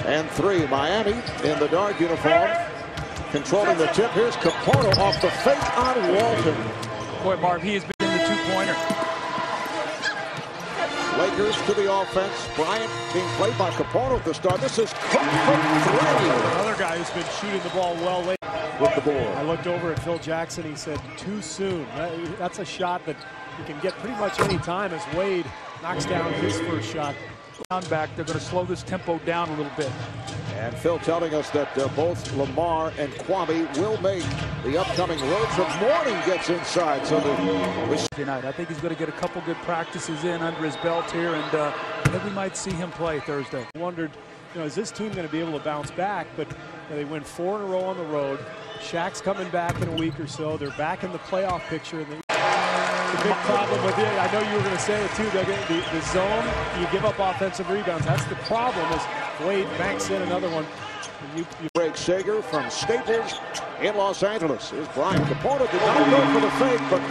And 3. Miami in the dark uniform, controlling the tip. Here's Caporto off the fake on Walton. Boy, Marv, he has been in the two-pointer. Lakers to the offense. Bryant being played by Caporto at the start. This is Cook from 3. Another guy who's been shooting the ball well late. With the ball. I looked over at Phil Jackson. He said, too soon. That's a shot that you can get pretty much any time as Wade knocks down his first shot. Down back, they're going to slow this tempo down a little bit. And Phil telling us that both Lamar and Kwame will make the upcoming road trip. Morning gets inside. So tonight, I think he's going to get a couple good practices in under his belt here, and I think we might see him play Thursday. Wondered, is this team going to be able to bounce back? But they win 4 in a row on the road. Shaq's coming back in a week or so. They're back in the playoff picture. And the big problem with it, I know you were going to say it too, Doug, the zone, you give up offensive rebounds. That's the problem, is Wade banks in another one. You break Sager from Staples in Los Angeles. Here's Bryant. Caporto did not go for the fake, but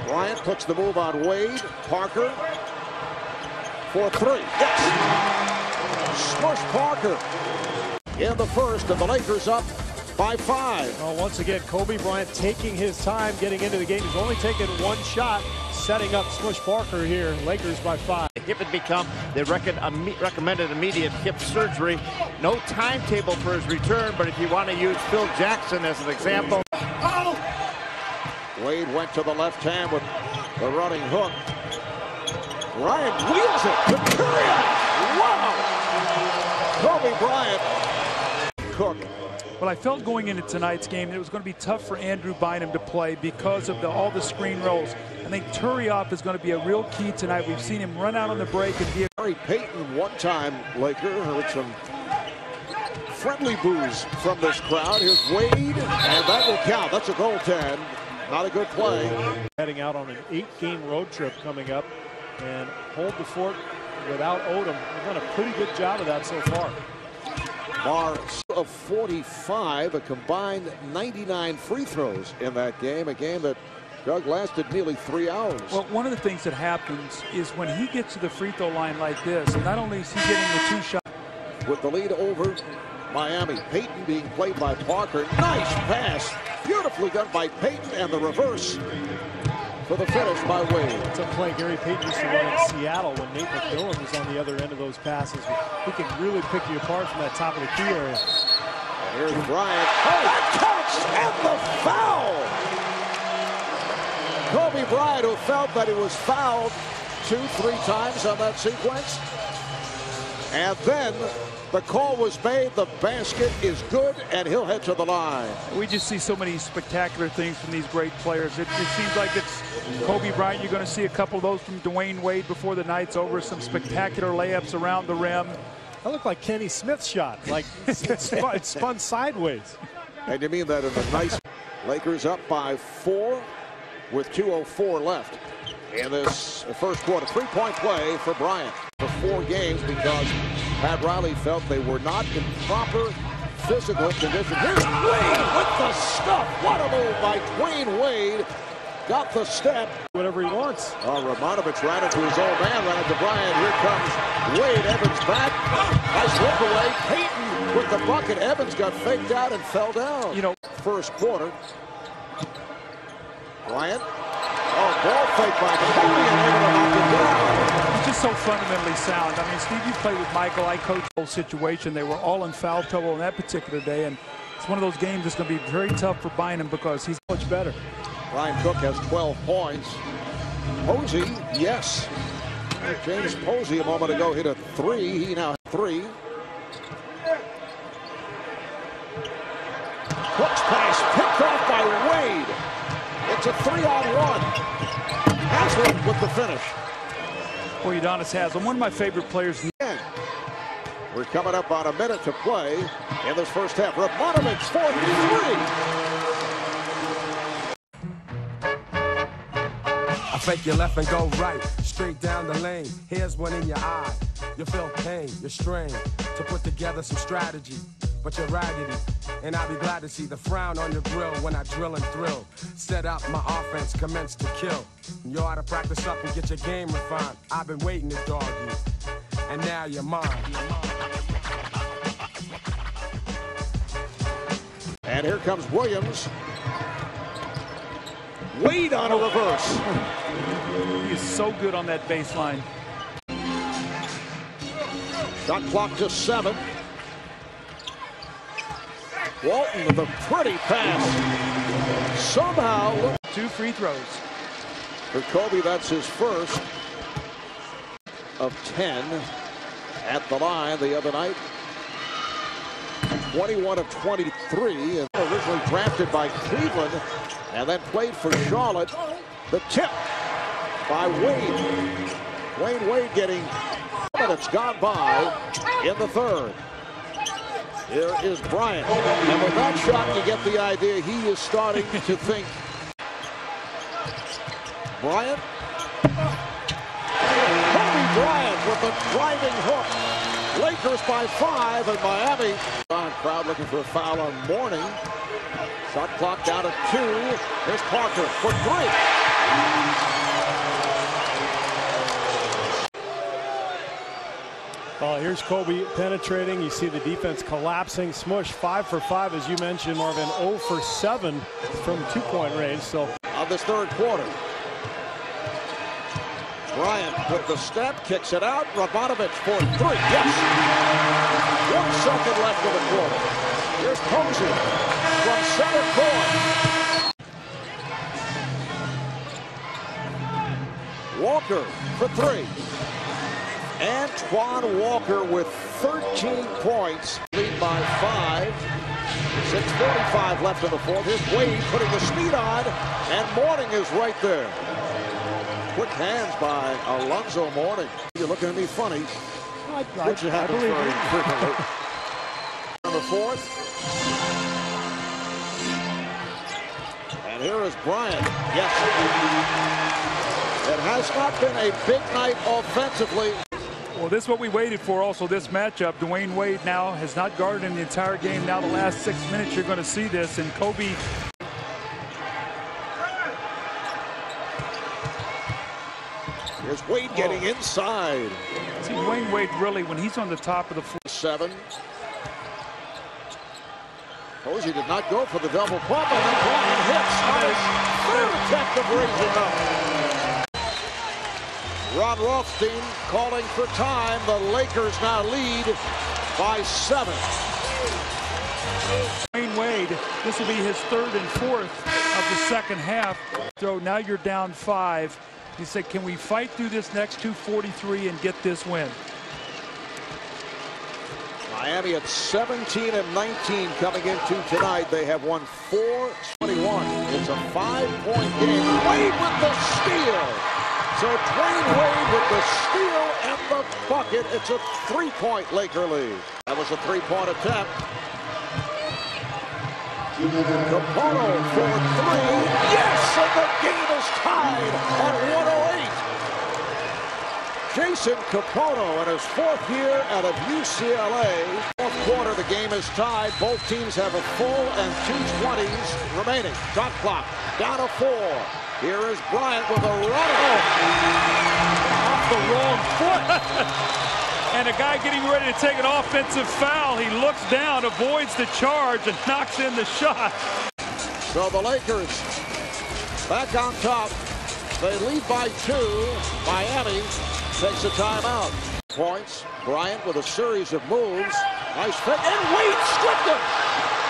Bryant puts the move on Wade. Parker for 3. Yes! Smush Parker in the first, and the Lakers up by 5. Well, once again, Kobe Bryant taking his time getting into the game. He's only taken 1 shot, setting up Smush Parker here. Lakers by 5. The hip had become the recommended immediate hip surgery. No timetable for his return, but if you want to use Phil Jackson as an example. Wade went to the left hand with the running hook. Bryant wheels it to Curry. Wow! Kobe Bryant. Cook. Well, I felt going into tonight's game that it was going to be tough for Andrew Bynum to play because of all the screen rolls. I think Turiaf is going to be a real key tonight. We've seen him run out on the break and be a... Gary Payton, one-time Laker, heard some friendly boos from this crowd. Here's Wade, and that will count. That's a goaltend. Not a good play. Heading out on an 8-game road trip coming up, and hold the fort without Odom. They've done a pretty good job of that so far. Bar of 45, a combined 99 free throws in that game, a game that Doug lasted nearly 3 hours. Well, one of the things that happens is when he gets to the free throw line like this, not only is he getting the 2 shots. With the lead over Miami, Payton being played by Parker. Nice pass, beautifully done by Payton, and the reverse for the finish by Wade. It's a play Gary Payton used to run in Seattle when Nate McMillan was on the other end of those passes. He can really pick you apart from that top of the key area. And here's Bryant. Oh, that counts! And the foul! Kobe Bryant, who felt that he was fouled 2-3 times on that sequence. And then the call was made. The basket is good, and he'll head to the line. We just see so many spectacular things from these great players. It seems like it's Kobe Bryant. You're going to see a couple of those from Dwyane Wade before the night's over. Some spectacular layups around the rim. That looked like Kenny Smith's shot. Like it spun sideways. And you mean that in a nice... Lakers up by 4 with 2:04 left in this first quarter. 3-point play for Bryant for 4 games because Pat Riley felt they were not in proper physical condition. Here's Wade with the stuff. What a move by Dwyane Wade. Got the step. Whatever he wants. Romanovich ran into his old man, ran into Bryant. Here comes Wade. Evans back. Nice look away. Payton with the bucket. Evans got faked out and fell down. First quarter. Bryant. Oh, ball fake by Kobe and able to knock it down. He's just so fundamentally sound. I mean, Steve, you played with Michael. I coached the whole situation. They were all in foul trouble on that particular day, and it's one of those games that's going to be very tough for Bynum because he's much better. Brian Cook has 12 points. Posey, yes. James Posey a moment ago hit a 3. He now has 3. Cook's pass picked off by Wade. It's a 3-on-1. Haslem with the finish. Boy, Udonis Haslem, one of my favorite players. We're coming up on a minute to play in this first half. Romanovich for 3. I fake your left and go right, straight down the lane. Here's one in your eye. You feel pain, you're strained to put together some strategy, but you're raggedy. And I'll be glad to see the frown on your grill when I drill and thrill. Set up my offense, commence to kill. You ought to practice up and get your game refined. I've been waiting to dog you. and now you're mine. And here comes Williams. Wade on a reverse. He is so good on that baseline. Shot clock to 7. Walton with a pretty pass. Somehow. 2 free throws. For Kobe, that's his first of 10 at the line the other night. 21 of 23, and originally drafted by Cleveland and then played for Charlotte. The tip by Wade. Dwyane Wade getting minutes gone by in the third. Here is Bryant, and with that shot you get the idea he is starting to think. Bryant. Kobe Bryant with the driving hook. Lakers by 5 in Miami. Crowd looking for a foul on Mourning. Shot clock down to 2. Here's Parker for 3. Oh, here's Kobe penetrating. You see the defense collapsing. Smush 5 for 5, as you mentioned, Marvin. 0 for 7 from 2-point range. So on this third quarter. Bryant with the step, kicks it out. Rabanovich for 3. Yes! 1 second left of the quarter. Here's Posey from center court. Walker for 3. Antoine Walker with 13 points. Lead by 5. 6:45 left in the fourth. Here's Wade putting the speed on, and Mourning is right there. Quick hands by Alonzo Mourning. You're looking at me funny. Which happens very frequently. On the fourth. And here is Bryant. Yes. It has not been a big night offensively. Well, this is what we waited for also, this matchup. Dwyane Wade now has not guarded in the entire game. Now the last 6 minutes you're going to see this. And Kobe. Here's Wade getting inside. See, Dwyane Wade really, when he's on the top of the floor. 7. Posey did not go for the double pump, and then Bryant hits on his third attempt of raising up. Ron Rothstein calling for time. The Lakers now lead by 7. Dwyane Wade, this will be his 3rd and 4th of the second half. So now you're down 5. He said, can we fight through this next 2:43 and get this win? Miami at 17 and 19 coming into tonight. They have won 4-21. It's a 5-point game. Wade with the steal. So Dwyane Wade with the steal and the bucket. It's a 3-point Laker lead. That was a 3-point attempt. Capono for 3. Yes, and the game is tied at 108. Jason Capono in his 4th year out of UCLA. Fourth quarter, the game is tied. Both teams have a full and 2:20s remaining. Shot clock down to 4. Here is Bryant with a runner. Off the wrong foot. And a guy getting ready to take an offensive foul. He looks down, avoids the charge, and knocks in the shot. So the Lakers back on top. They lead by 2. Miami takes a timeout. Points. Bryant with a series of moves. Nice fake. And Wade stripped him.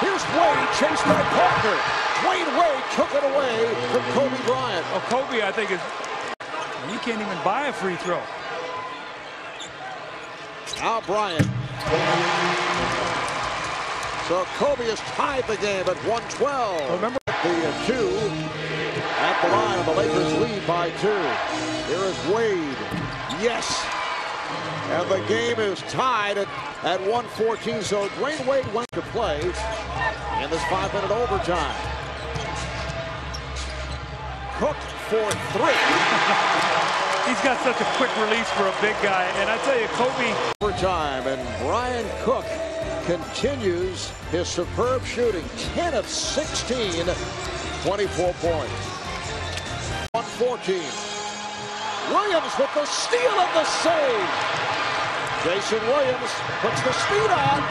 Here's Wade chased by Parker. Dwyane Wade took it away from Kobe Bryant. Well, Kobe, I think, he can't even buy a free throw. Now Bryant. So Kobe has tied the game at 112. Remember the 2 at the line, and the Lakers lead by 2. Here is Wade. Yes. And the game is tied at 114. So Dwyane Wade went to play in this 5-minute overtime. Cook for 3. He's got such a quick release for a big guy. And I tell you, Kobe. Overtime, and Brian Cook continues his superb shooting. 10 of 16, 24 points. 114. Williams with the steal and the save. Jason Williams puts the speed on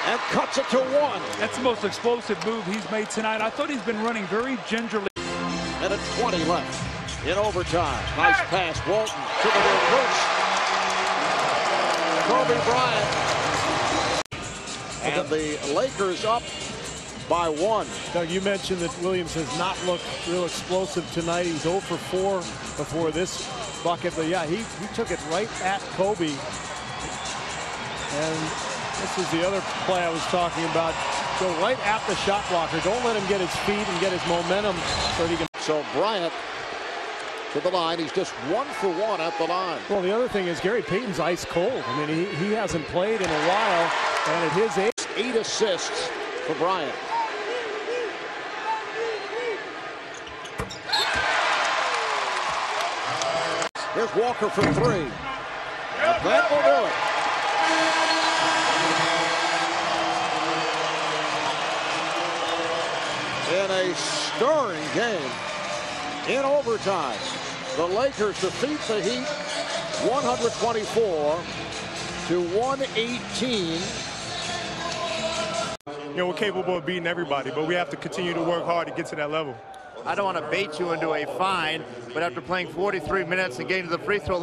and cuts it to 1. That's the most explosive move he's made tonight. I thought he's been running very gingerly. Minute 20 left in overtime. Nice pass, Walton to the reverse. Kobe Bryant. And the Lakers up by 1. Doug, you mentioned that Williams has not looked real explosive tonight. He's 0 for 4 before this bucket. But yeah, he took it right at Kobe. And this is the other play I was talking about. Go right at the shot blocker. Don't let him get his feet and get his momentum so that he can. So Bryant to the line. He's just 1 for 1 at the line. Well, the other thing is Gary Payton's ice cold. I mean, he hasn't played in a while. And at his age, 8 assists for Bryant. Here's Walker for 3. And that will do it. In a stirring game in overtime, the Lakers defeat the Heat 124 to 118. You know, we're capable of beating everybody, but we have to continue to work hard to get to that level. I don't want to bait you into a fine, but after playing 43 minutes and getting to the free throw